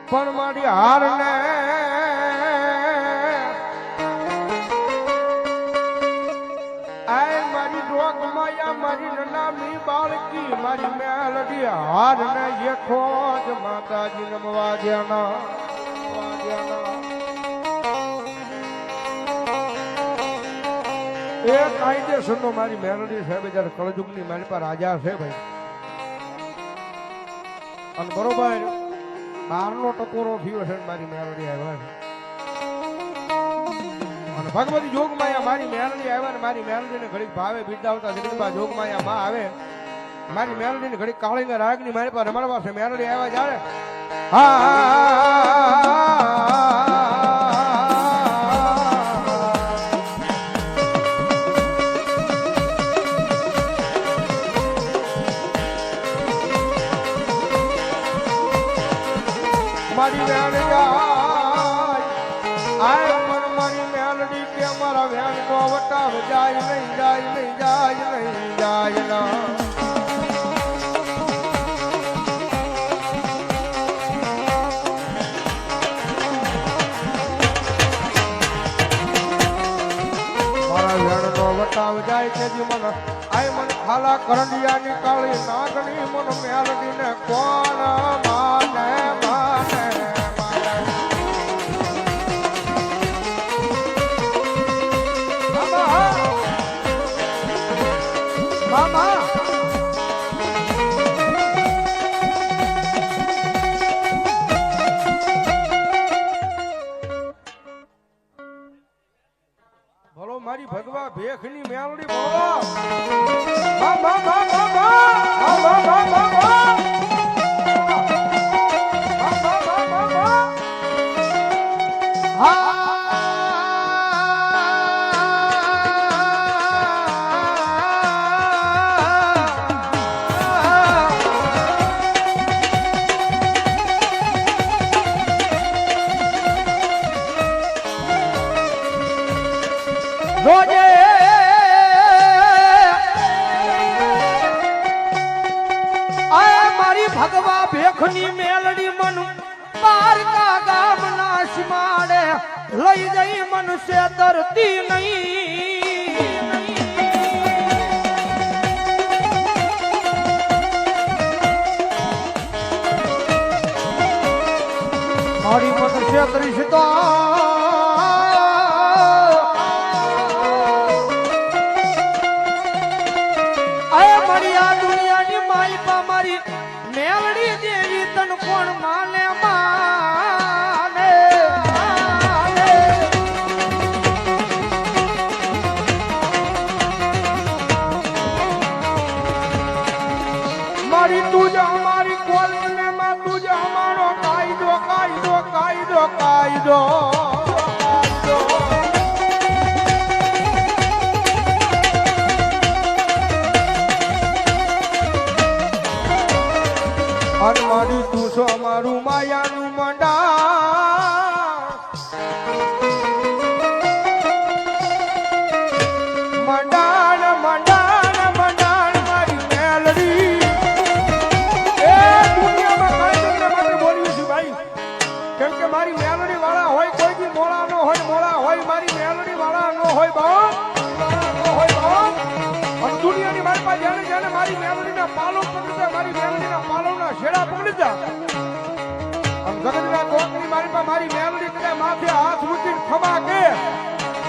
પણ મારી હાર ને આય મારી ડોક માયા મારી નનામી બાળકી મારી મેલડી હાર ને એખો જ માતાજી નમવા દેના એ કાયદેસર નો મારી મેલડી સાહેબ જયારે કળજુગ ની મારી પર રાજા છે ભાઈ અને બરોબર 12નો ટકોરો થયો છે મારી મેલડી આવ્યા છે અને ભગવતી જોગમાયા મારી મેલડી આવ્યા ને મારી મેલડી ને ઘડીક ભાવે બિરદાવતા જગદંબા જોગમાયા માં આવે મારી મેલડી ને ઘડીક કાળીના રાગની મારી પાસે રમાડવા છે મેલડી આવ્યા જ્યારે મારી મેલડી આય પણ મારી મેલડી કે અમારા વ્યાન નો વટાવ જાય નહીં જાય નહીં જાય નહીં જાય ના મારા વ્યાન નો વટાવ જાય છે જી મને આય મને ખાલા કરંડિયા ની કાળી નાગણી મન મેલડી ને કોણ માને માને મામા બોલો મારી ભગવા ભેખની મેલડી બોલો મામા મામા મામા મામા રોજે આય મારી ભગવા ભેખની મેલડી મન પારકા ગામના સીમાડે લઈ જઈ મનુષ્ય તરતી નહીં મારી મનુષ્ય તરીશતા મેલડી દેવી તન કોણ માને માને મારી તુજ અમારી કોલને માં તુજ અમારો કાયદો કાયદો કાયદો કાયદો મારી તું છો અમારું માયાનું મંડાણ મંડાણ મંડાણ મારી મેલડી એ દુનિયામાં કાંઈ માટે બોલ્યું છું ભાઈ કેમ કે મારી મેલડી વાળા હોય કોઈ બી મોળા નો હોય મોળા હોય મારી મેલડી વાળા નો હોય બાપ અને દુનિયાની મારી પાસે જાણે જાણે મારી મેલડીના પાલો પકડી મારી મેલડીના પાલોના શેડા પકડી જા જગતના કોકની મારી પાસે મારી મેલડી કદાચ માથે હાથ મૂકીને ખમા કે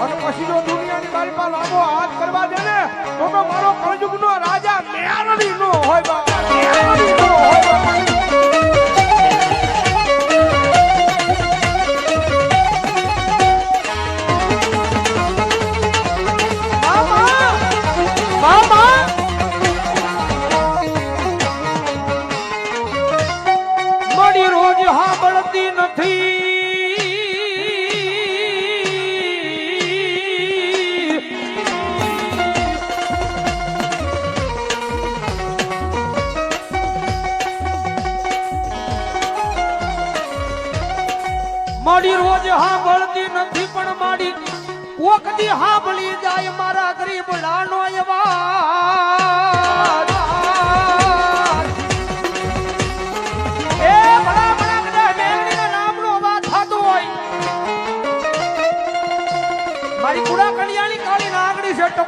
અને પછી જો દુનિયાની મારી પાસે લાંબો હાથ કરવા દે ને તો મારો કળજુગનો રાજા મેલડી નો હોય બાપા મેલડી નો હોય બાપા રોજ સાંભળતી નથી મારી રોજ સાંભળતી નથી પણ મારી ઓકદી સાંભળી જાય મારા ગરીબ લાનો અવાજ એ બડા બડા બધા મેલડીના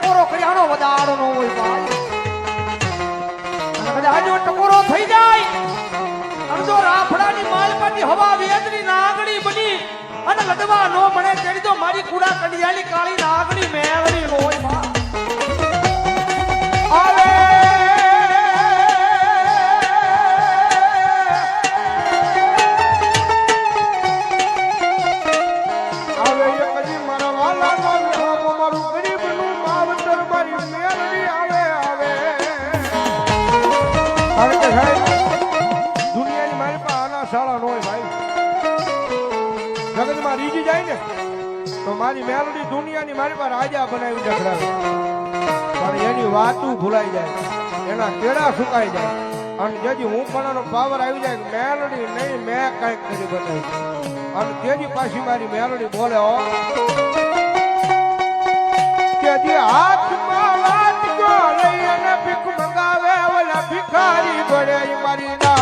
ટકોરો કર્યાનો વધારો ન હોય ભાઈ. અને કદાચ જો ટકોરો થઈ જાય અને જો રાફડાની માલપાની હવા વેદની નાગણી બની અને લડવા નો મળે તેડી તો મારી કુડા કડિયાની કાળી નાગણી મેળવી હોય માં. આવે આવે કદી મારા વાલા નો મારું ગરીબનું માવતર મારી મેલડી આવે આવે. કારણ કે સાહેબ દુનિયાની મારી પાસે આના શાળા ન હોય ભાઈ. જગતમાં રીજી જાય ને તો મારી મેલડી દુનિયાની મારી પાસે રાજા બનાવી જખડાવે, પણ એની વાતું ભૂલાઈ જાય, એના કેળા સુકાઈ જાય અને જેથી હું પણ પાવર આવી જાય મેલડી નહીં મેં કઈક કરી બનાવી અને તેજી પાછી મારી મેલડી બોલે હો કે જે હાથમાં વાટકો લઈ અને ભીખ મંગાવે ઓલા ભિખારી ગળે મારી ના.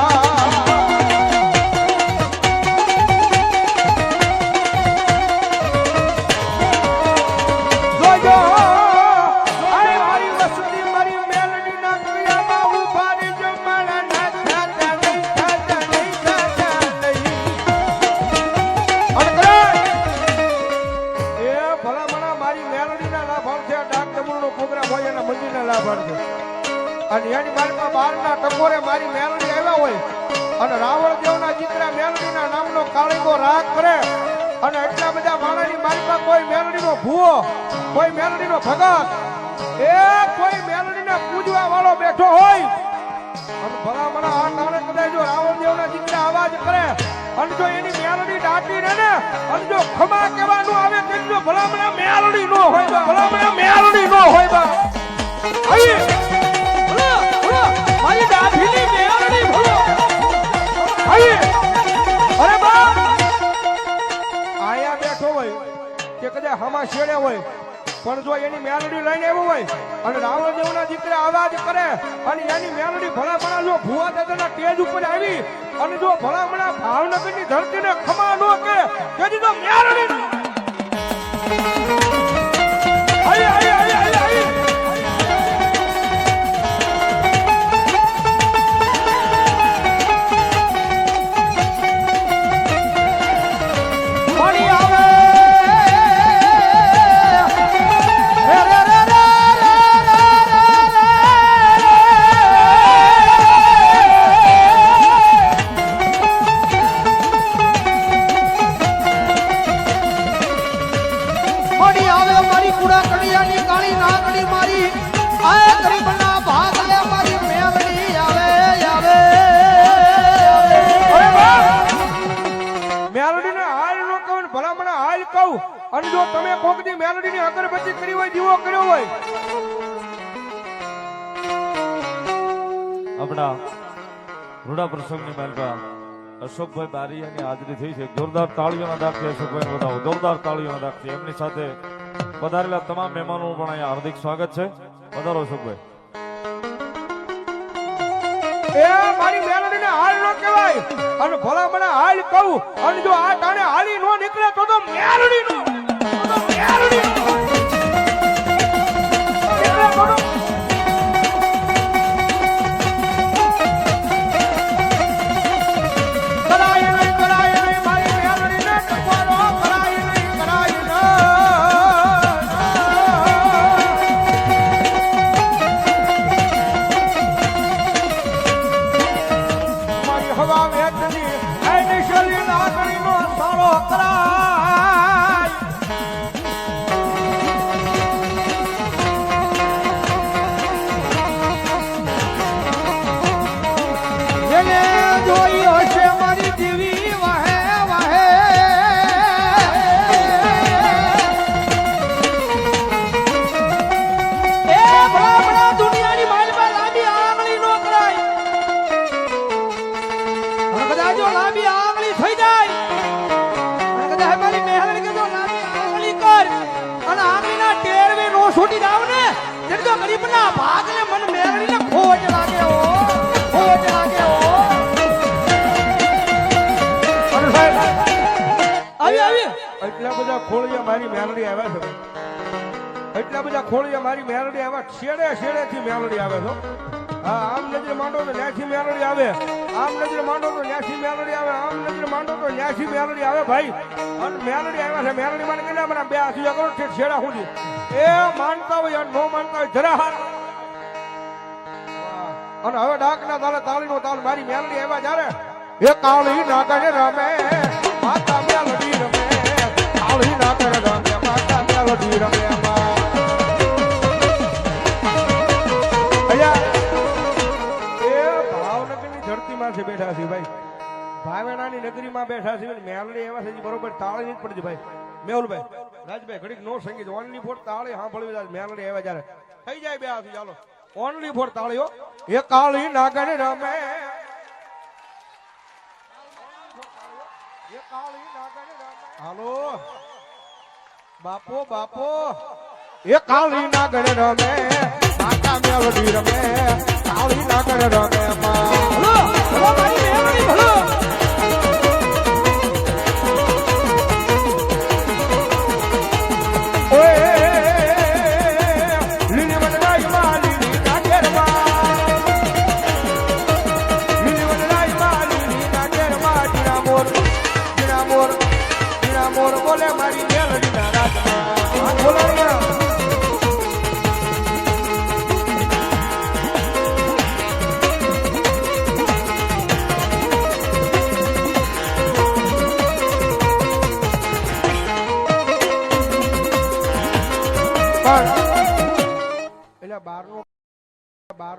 અને એની મારી બારના ટકોરે મારી મેલડી આવ્યા હોય અને રાવણ દેવના દીકરા મેલડીના નામનો કાળીગો રાગ કરે અને એટલા બધા માણસની મારી પાસે કોઈ મેલડીનો ભૂવો, કોઈ મેલડીનો ભગત, એ કોઈ મેલડીને પૂજવા વાળો બેઠો હોય અને ભલામણા આ નાણે કદાચ જો રાવણ દેવના દીકરા અવાજ કરે અને જો એની મેલડી દાટી ને અને જો ખમા કહેવાનું આવે કે જો ભલામણા મેલડી નો હોય, ભલામણા મેલડી નો હોય બા આઈ મારી દાઢીની મેળડી ભલો આઈ અરે બા આયા બેઠો હોય કે કદાચ હમા છેડે હોય પણ જો એની મેલડી લઈને આવ્યો હોય અને રાવણ દેવના દીકરા અવાજ કરે અને એની મેલડી ભલામણા જો ભુવા દાદાના ટેજ ઉપર આવી અને જો ભલામણા ભાવનગરની ધરતીને ખમા નો કે તેથી તો મેલડી આઈ આઈ આઈ આઈ આઈ અને જો તમે કોકની મેલડીની અગરબત્તી કરી હોય, દીવો કર્યો હોય, આપણા રૂડા પ્રસંગની માલપા અશોકભાઈ બારીયાની હાજરી થઈ છે. જોરદાર તાળીઓના દાખથી અશોકભાઈ બતાવો, જોરદાર તાળીઓના દાખથી. એમની સાથે પધારેલા તમામ મહેમાનો પણ અહીંયા હાર્દિક સ્વાગત છે. પધારો અશોકભાઈ. એ મારી મેલડીને હાલ નો કહેવાય અને ભલા મને હાલ કહું અને જો આ ટાણે હાલી નો નીકળે તો મેલડી નો મેલડી છૂટી જાવ ને તે તો ગરીબના ભાગને મન મેળવીને ખોજ લાગે હો, ખોજ લાગે હો. અને સાહેબ આવી એટલા બધા ખોળિયા મારી મેળવી આવ્યા છે એટલા બધા ખોળિયા મારી મેલડી આવે છેડે છેડેથી મેલડી આવે છો હા આમ નજરે માંડો તો ન્યાથી મેલડી આવે આમ નજરે માંડો તો ન્યાથી મેલડી આવે આમ નજરે માંડો તો ન્યાથી મેલડી આવે ભાઈ અને મેલડી આવ્યા છે મેલડી માં કેટલા બધા બે હાથ કરો ઠેઠ છેડા સુધી એ માનતા હોય અને નો માનતા હોય જરા હાથ અને હવે ડાકના તાલે તાળીનો તાલ મારી મેલડી આવ્યા જ્યારે એ કાળી નાગણ રમે માતા મેલડી રમે કાળી નાગણ રમે માતા મેલડી રમે ધરતીમાં છે બેઠા છે ભાઈ ભાવેણાની નગરીમાં બેઠા છે મેલડી એવા છે બરોબર તાળી જ પડશે ભાઈ મેહુલભાઈ રાજભાઈ ઘડીક નો સંગીત ઓનલી ફોર તાળી સાંભળવી જાય મેલડી આવ્યા જ્યારે થઈ જાય બે હાથી ચાલો ઓનલી ફોર તાળીઓ એ કાળી નાગણ રમે એ કાળી નાગણ રમે હાલો બાપો બાપો એ કાળી નાગણ રમે માતા મેલડી રમે કાળી નાગણ રમે ભલો ભલો મારી મેલડી ભલો